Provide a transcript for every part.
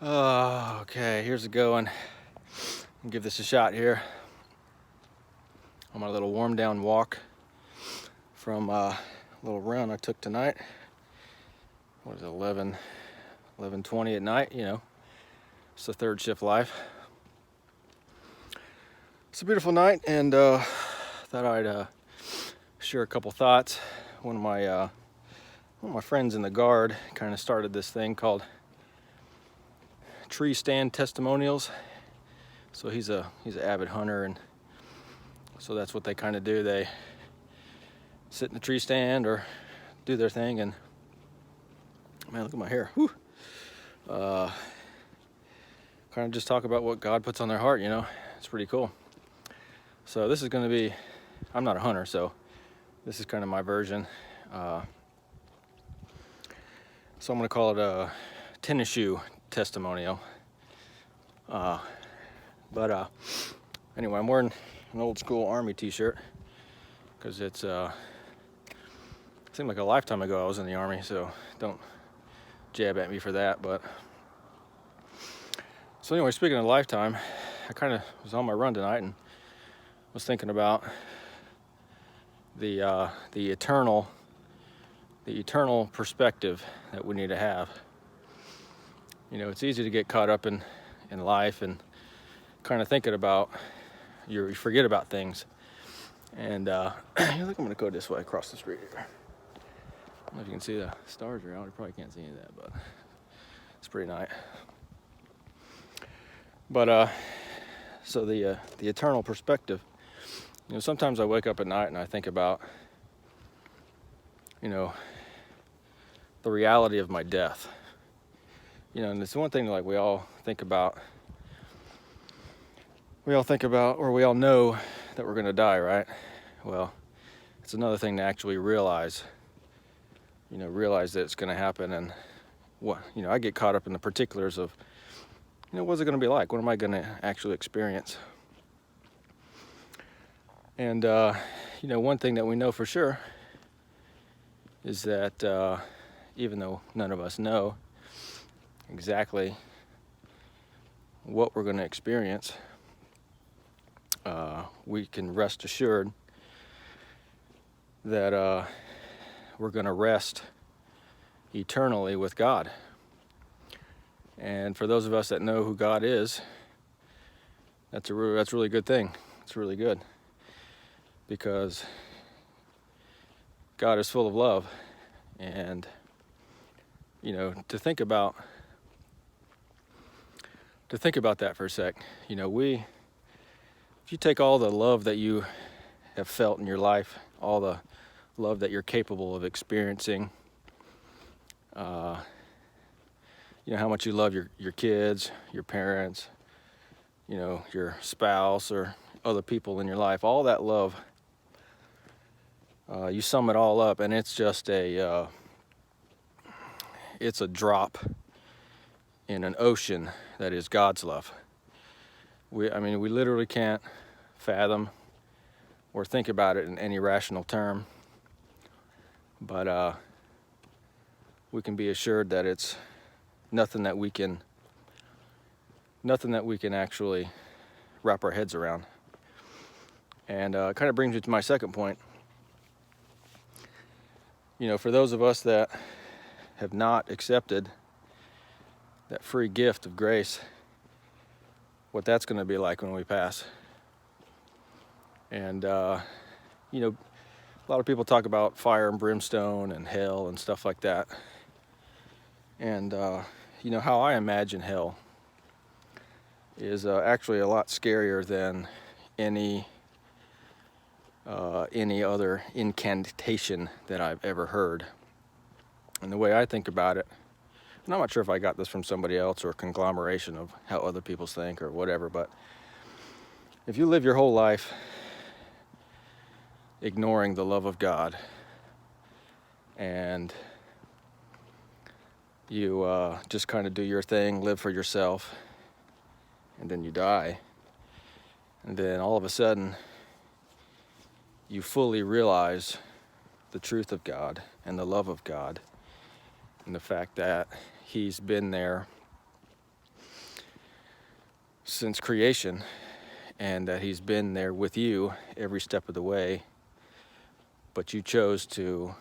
Okay, here's a going. I'll give this a shot here on my little warm down walk from a little run I took tonight. What is it, 11:20 at night? It's the third shift life. It's a beautiful night, and thought I'd share a couple thoughts. One of my friends in the guard kind of started this thing called tree stand testimonials. So he's an avid hunter, and so that's what they kind of do. They sit in the tree stand or do their thing, and man, look at my hair. Whew. Kind of just talk about what God puts on their heart. It's pretty cool. So this is going to be, I'm not a hunter, so this is kind of my version. So I'm going to call it a tennis shoe testimonial. But anyway, I'm wearing an old school Army t-shirt because it seemed like a lifetime ago I was in the Army, so don't jab at me for that. But so anyway, speaking of lifetime, I kind of was on my run tonight and was thinking about the eternal perspective that we need to have. It's easy to get caught up in life and kind of thinking about, you forget about things. And I think I'm gonna go this way across the street here. I don't know if you can see the stars are out. You probably can't see any of that, but it's pretty nice. But so the eternal perspective. Sometimes I wake up at night and I think about, the reality of my death. And it's one thing like we all think about, or we all know that we're gonna die, right? Well, it's another thing to actually realize that it's gonna happen. And I get caught up in the particulars of, what's it gonna be like? What am I gonna actually experience? And one thing that we know for sure is that even though none of us know exactly what we're going to experience, we can rest assured that we're going to rest eternally with God. And for those of us that know who God is, that's a really good thing. It's really good, because God is full of love. And to think about that for a sec, if you take all the love that you have felt in your life, all the love that you're capable of experiencing, how much you love your kids, your parents, your spouse or other people in your life, all that love, you sum it all up, and it's just it's a drop in an ocean that is God's love. We literally can't fathom or think about it in any rational term, but we can be assured that it's nothing that we can actually wrap our heads around. And it kind of brings me to my second point. For those of us that have not accepted that free gift of grace, what that's going to be like when we pass. And a lot of people talk about fire and brimstone and hell and stuff like that. And how I imagine hell is actually a lot scarier than any other incantation that I've ever heard. And the way I think about it, and I'm not sure if I got this from somebody else or a conglomeration of how other people think or whatever, but if you live your whole life ignoring the love of God, and you just kind of do your thing, live for yourself, and then you die, and then all of a sudden you fully realize the truth of God and the love of God, and the fact that He's been there since creation, and that he's been there with you every step of the way, but you chose to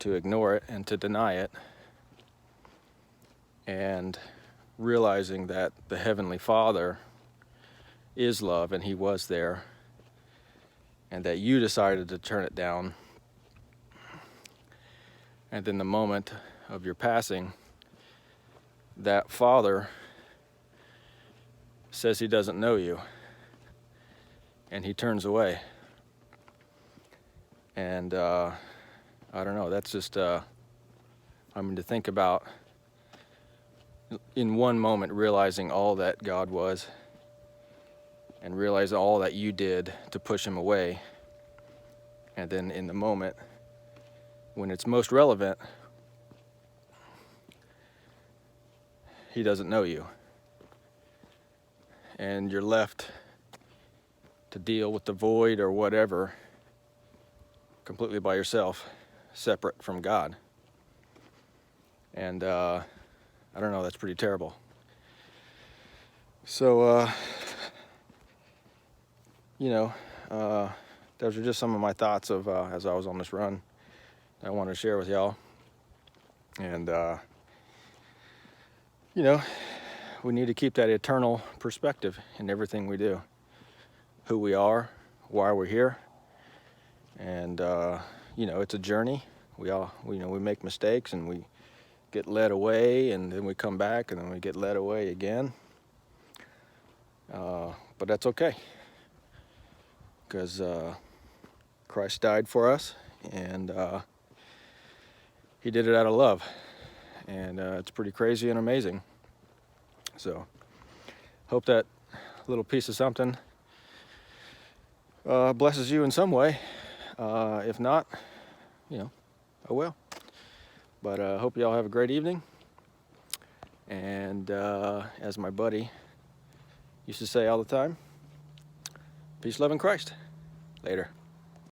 ignore it and to deny it, and realizing that the Heavenly Father is love and he was there, and that you decided to turn it down. And in the moment of your passing, that Father says he doesn't know you, and he turns away. And I don't know, that's just to think about, in one moment realizing all that God was, and realize all that you did to push him away, and then in the moment when it's most relevant, he doesn't know you, and you're left to deal with the void or whatever completely by yourself, separate from God. And I don't know, that's pretty terrible. So those are just some of my thoughts of as I was on this run that I wanted to share with y'all. And we need to keep that eternal perspective in everything we do, who we are, why we're here. And it's a journey. We make mistakes, and we get led away, and then we come back, and then we get led away again. But that's okay, because Christ died for us, and he did it out of love, and it's pretty crazy and amazing. So hope that little piece of something blesses you in some way. If not, oh well. But I hope y'all have a great evening. And as my buddy used to say all the time, peace, love, and Christ. Later.